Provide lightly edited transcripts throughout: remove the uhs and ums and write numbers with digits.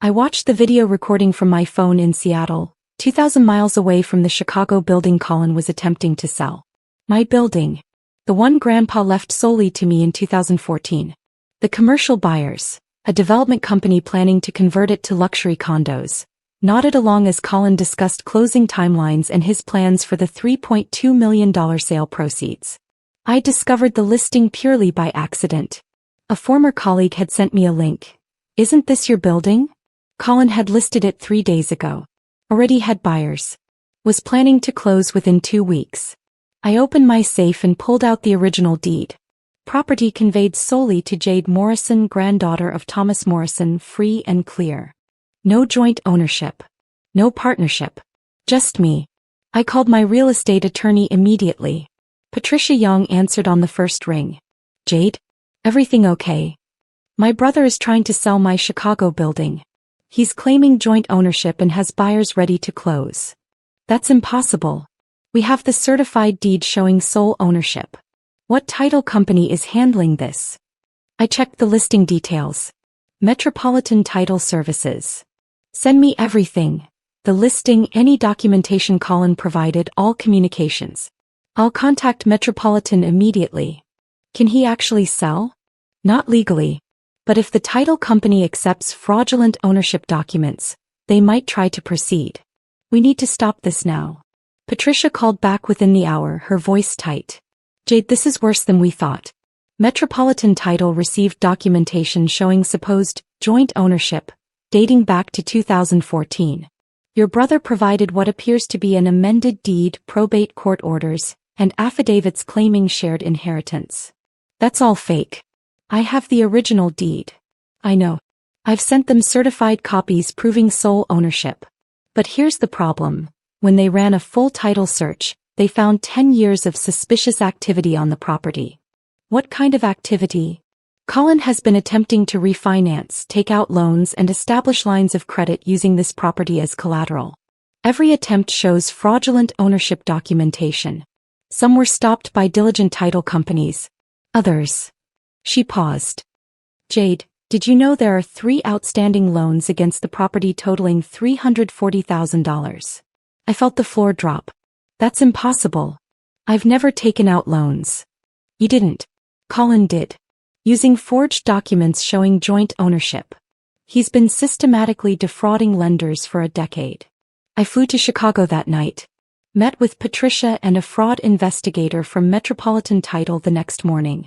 I watched the video recording from my phone in Seattle, 2,000 miles away from the Chicago building Colin was attempting to sell. My building. The one Grandpa left solely to me in 2014. The commercial buyers, a development company planning to convert it to luxury condos, nodded along as Colin discussed closing timelines and his plans for the $3.2 million sale proceeds. I discovered the listing purely by accident. A former colleague had sent me a link. "Isn't this your building?" Colin had listed it 3 days ago. Already had buyers. Was planning to close within 2 weeks. I opened my safe and pulled out the original deed. Property conveyed solely to Jade Morrison, granddaughter of Thomas Morrison, free and clear. No joint ownership. No partnership. Just me. I called my real estate attorney immediately. Patricia Young answered on the first ring. "Jade? Everything okay? My brother is trying to sell my Chicago building. He's claiming joint ownership and has buyers ready to close." "That's impossible. We have the certified deed showing sole ownership. What title company is handling this?" I checked the listing details. Metropolitan Title Services. "Send me everything. The listing, any documentation Colin provided, all communications. I'll contact Metropolitan immediately." "Can he actually sell?" "Not legally. But if the title company accepts fraudulent ownership documents, they might try to proceed. We need to stop this now." Patricia called back within the hour, her voice tight. "Jade, this is worse than we thought. Metropolitan Title received documentation showing supposed joint ownership, dating back to 2014. Your brother provided what appears to be an amended deed, probate court orders, and affidavits claiming shared inheritance. That's all fake. I have the original deed." "I know. I've sent them certified copies proving sole ownership. But here's the problem. When they ran a full title search, they found 10 years of suspicious activity on the property." "What kind of activity?" "Colin has been attempting to refinance, take out loans and establish lines of credit using this property as collateral. Every attempt shows fraudulent ownership documentation. Some were stopped by diligent title companies. Others." She paused. "Jade, did you know there are 3 outstanding loans against the property totaling $340,000? I felt the floor drop. "That's impossible. I've never taken out loans." "You didn't." "Colin did. Using forged documents showing joint ownership. He's been systematically defrauding lenders for a decade." I flew to Chicago that night. Met with Patricia and a fraud investigator from Metropolitan Title the next morning.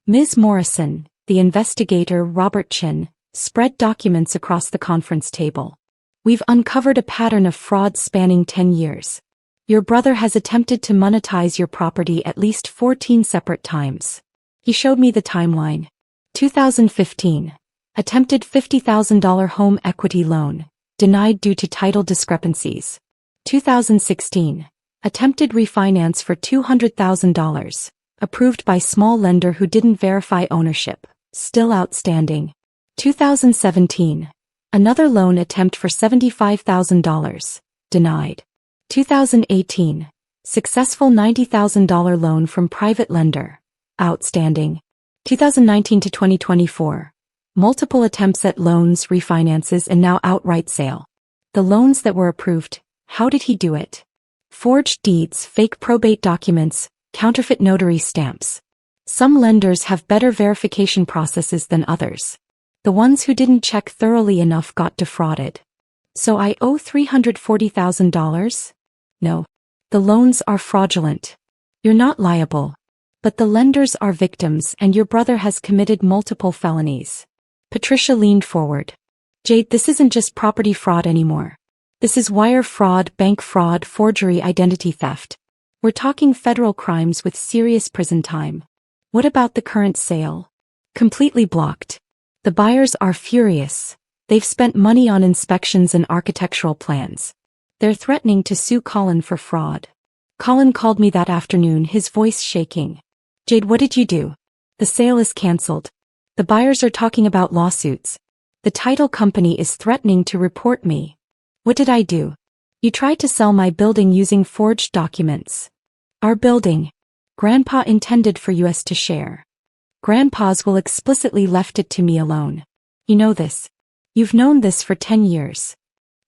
Ms. Morrison, the investigator Robert Chin, spread documents across the conference table. "We've uncovered a pattern of fraud spanning 10 years. Your brother has attempted to monetize your property at least 14 separate times." He showed me the timeline. 2015. Attempted $50,000 home equity loan. Denied due to title discrepancies. 2016. Attempted refinance for $200,000. Approved by small lender who didn't verify ownership. Still outstanding. 2017. Another loan attempt for $75,000. Denied. 2018. Successful $90,000 loan from private lender. Outstanding. 2019 to 2024. Multiple attempts at loans, refinances and now outright sale. The loans that were approved, how did he do it? Forged deeds, fake probate documents, counterfeit notary stamps. Some lenders have better verification processes than others. The ones who didn't check thoroughly enough got defrauded. So I owe $340,000? No. The loans are fraudulent. You're not liable. But the lenders are victims and your brother has committed multiple felonies. Patricia leaned forward. "Jade, this isn't just property fraud anymore. This is wire fraud, bank fraud, forgery, identity theft. We're talking federal crimes with serious prison time." "What about the current sale?" "Completely blocked. The buyers are furious. They've spent money on inspections and architectural plans. They're threatening to sue Colin for fraud." Colin called me that afternoon, his voice shaking. "Jade, what did you do?" "The sale is cancelled. The buyers are talking about lawsuits. The title company is threatening to report me." "What did I do?" "You tried to sell my building using forged documents." "Our building. Grandpa intended for us to share. Grandpa's will explicitly left it to me alone. You know this." You've known this for 10 years.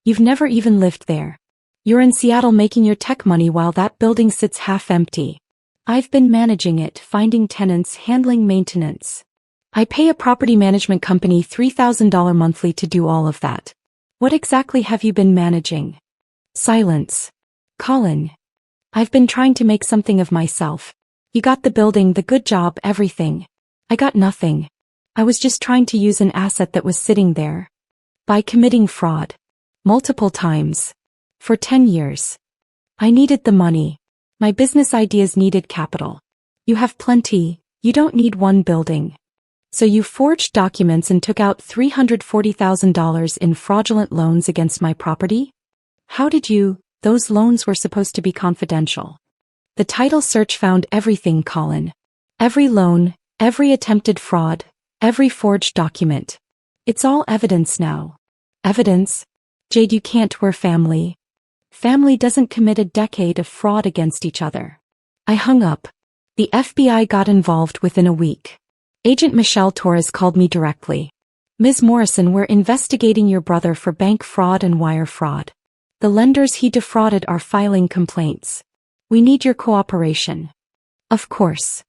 You've never even lived there. You're in Seattle making your tech money while that building sits half empty. I've been managing it, finding tenants, handling maintenance. I pay a property management company $3,000 monthly to do all of that. What exactly have you been managing? Silence. Colin. I've been trying to make something of myself. You got the building, the good job, everything. I got nothing. I was just trying to use an asset that was sitting there. By committing fraud. Multiple times. For 10 years. I needed the money. My business ideas needed capital. You have plenty, you don't need one building. So you forged documents and took out $340,000 in fraudulent loans against my property? How did you? Those loans were supposed to be confidential. The title search found everything, Colin. Every loan, every attempted fraud, every forged document. It's all evidence now. Evidence? Jade, you can't, we're family. Family doesn't commit a decade of fraud against each other. I hung up. The FBI got involved within a week. Agent Michelle Torres called me directly. Ms. Morrison, we're investigating your brother for bank fraud and wire fraud. The lenders he defrauded are filing complaints. We need your cooperation. Of course.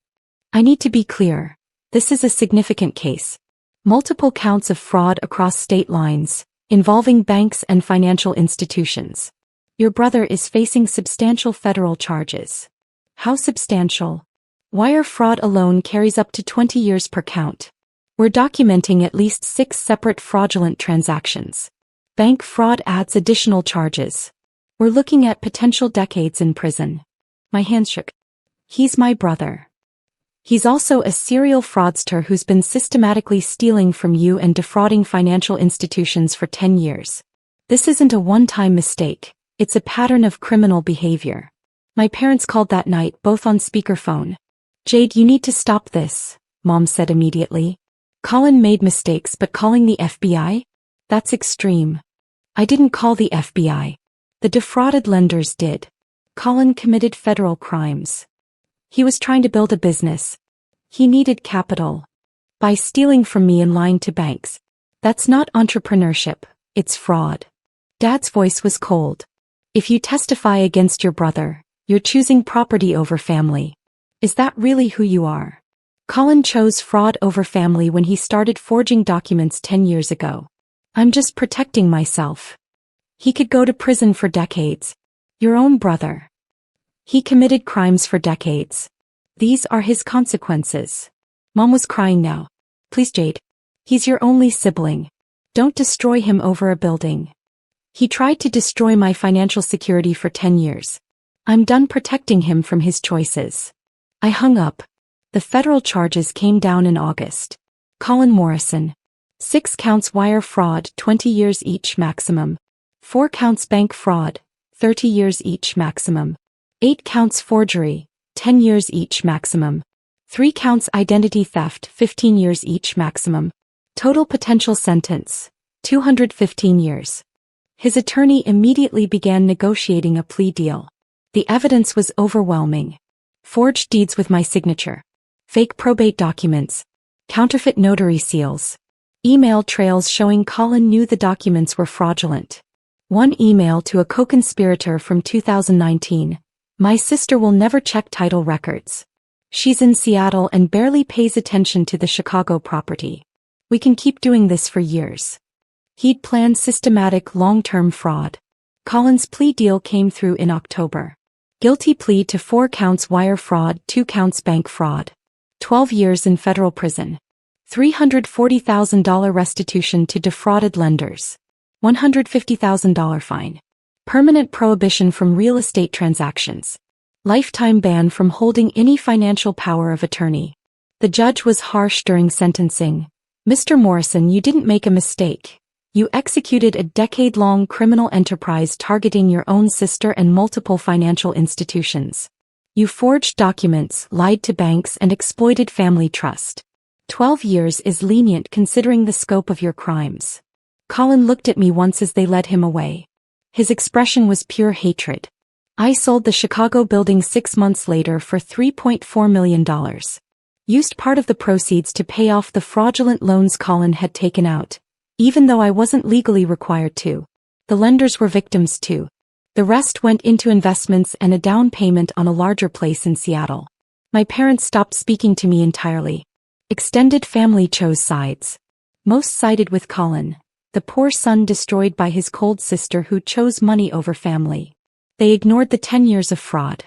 I need to be clear. This is a significant case. Multiple counts of fraud across state lines, involving banks and financial institutions. Your brother is facing substantial federal charges. How substantial? Wire fraud alone carries up to 20 years per count. We're documenting at least 6 separate fraudulent transactions. Bank fraud adds additional charges. We're looking at potential decades in prison. My hands shook. He's my brother. He's also a serial fraudster who's been systematically stealing from you and defrauding financial institutions for 10 years. This isn't a one-time mistake, it's a pattern of criminal behavior. My parents called that night, both on speakerphone. Jade, you need to stop this, Mom said immediately. Colin made mistakes, but calling the FBI? That's extreme. I didn't call the FBI. The defrauded lenders did. Colin committed federal crimes. He was trying to build a business. He needed capital. By stealing from me and lying to banks. That's not entrepreneurship, it's fraud. Dad's voice was cold. If you testify against your brother, you're choosing property over family. Is that really who you are? Colin chose fraud over family when he started forging documents 10 years ago. I'm just protecting myself. He could go to prison for decades. Your own brother. He committed crimes for decades. These are his consequences. Mom was crying now. Please, Jade. He's your only sibling. Don't destroy him over a building. He tried to destroy my financial security for 10 years. I'm done protecting him from his choices. I hung up. The federal charges came down in August. Colin Morrison. 6 counts wire fraud, 20 years each maximum. 4 counts bank fraud, 30 years each maximum. 8 counts forgery, 10 years each maximum. 3 counts identity theft, 15 years each maximum. Total potential sentence, 215 years. His attorney immediately began negotiating a plea deal. The evidence was overwhelming. Forged deeds with my signature. Fake probate documents. Counterfeit notary seals. Email trails showing Colin knew the documents were fraudulent. One email to a co-conspirator from 2019. My sister will never check title records. She's in Seattle and barely pays attention to the Chicago property. We can keep doing this for years. He'd planned systematic long-term fraud. Colin's plea deal came through in October. Guilty plea to 4 counts wire fraud, 2 counts bank fraud. 12 years in federal prison. $340,000 restitution to defrauded lenders. $150,000 fine. Permanent prohibition from real estate transactions. Lifetime ban from holding any financial power of attorney. The judge was harsh during sentencing. Mr. Morrison, you didn't make a mistake. You executed a decade-long criminal enterprise targeting your own sister and multiple financial institutions. You forged documents, lied to banks, and exploited family trust. 12 years is lenient considering the scope of your crimes. Colin looked at me once as they led him away. His expression was pure hatred. I sold the Chicago building 6 months later for $3.4 million. Used part of the proceeds to pay off the fraudulent loans Colin had taken out. even though I wasn't legally required to. The lenders were victims too. The rest went into investments and a down payment on a larger place in Seattle. My parents stopped speaking to me entirely. Extended family chose sides. Most sided with Colin, the poor son destroyed by his cold sister who chose money over family. They ignored the 10 years of fraud.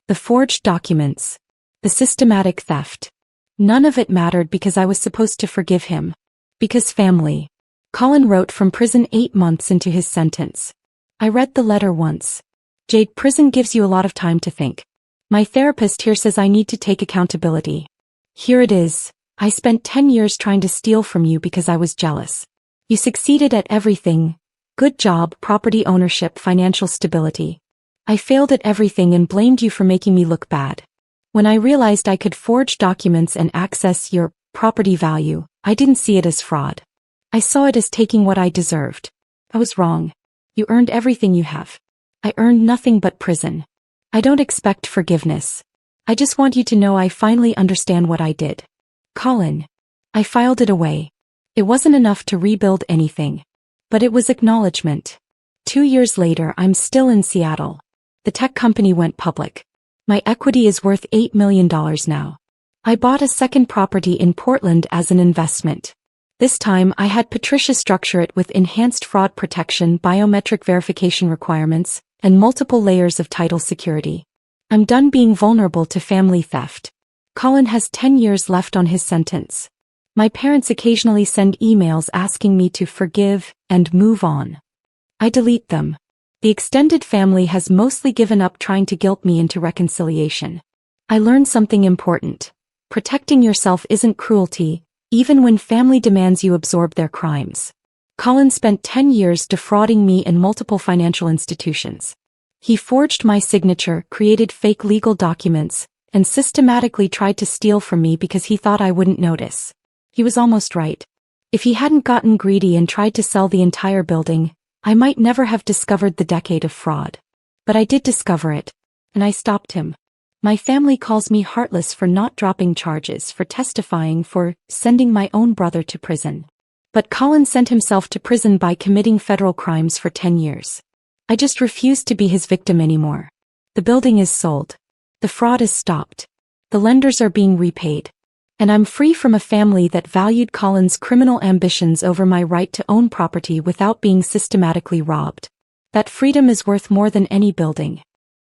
The forged documents. The systematic theft. None of it mattered because I was supposed to forgive him. Because family. Colin wrote from prison 8 months into his sentence. I read the letter once. Jade, prison gives you a lot of time to think. My therapist here says I need to take accountability. Here it is. I spent 10 years trying to steal from you because I was jealous. You succeeded at everything. Good job, property ownership, financial stability. I failed at everything and blamed you for making me look bad. When I realized I could forge documents and access your property value, I didn't see it as fraud. I saw it as taking what I deserved. I was wrong. You earned everything you have. I earned nothing but prison. I don't expect forgiveness. I just want you to know I finally understand what I did. Colin. I filed it away. It wasn't enough to rebuild anything. But it was acknowledgement. 2 years later, I'm still in Seattle. The tech company went public. My equity is worth $8 million now. I bought a second property in Portland as an investment. This time I had Patricia structure it with enhanced fraud protection, biometric verification requirements, and multiple layers of title security. I'm done being vulnerable to family theft. Colin has 10 years left on his sentence. My parents occasionally send emails asking me to forgive and move on. I delete them. The extended family has mostly given up trying to guilt me into reconciliation. I learned something important. Protecting yourself isn't cruelty, even when family demands you absorb their crimes. Colin spent 10 years defrauding me and multiple financial institutions. He forged my signature, created fake legal documents, and systematically tried to steal from me because he thought I wouldn't notice. He was almost right. If he hadn't gotten greedy and tried to sell the entire building, I might never have discovered the decade of fraud. But I did discover it, and I stopped him. My family calls me heartless for not dropping charges, for testifying, for sending my own brother to prison. But Colin sent himself to prison by committing federal crimes for 10 years. I just refuse to be his victim anymore. The building is sold. The fraud is stopped. The lenders are being repaid. And I'm free from a family that valued Colin's criminal ambitions over my right to own property without being systematically robbed. That freedom is worth more than any building.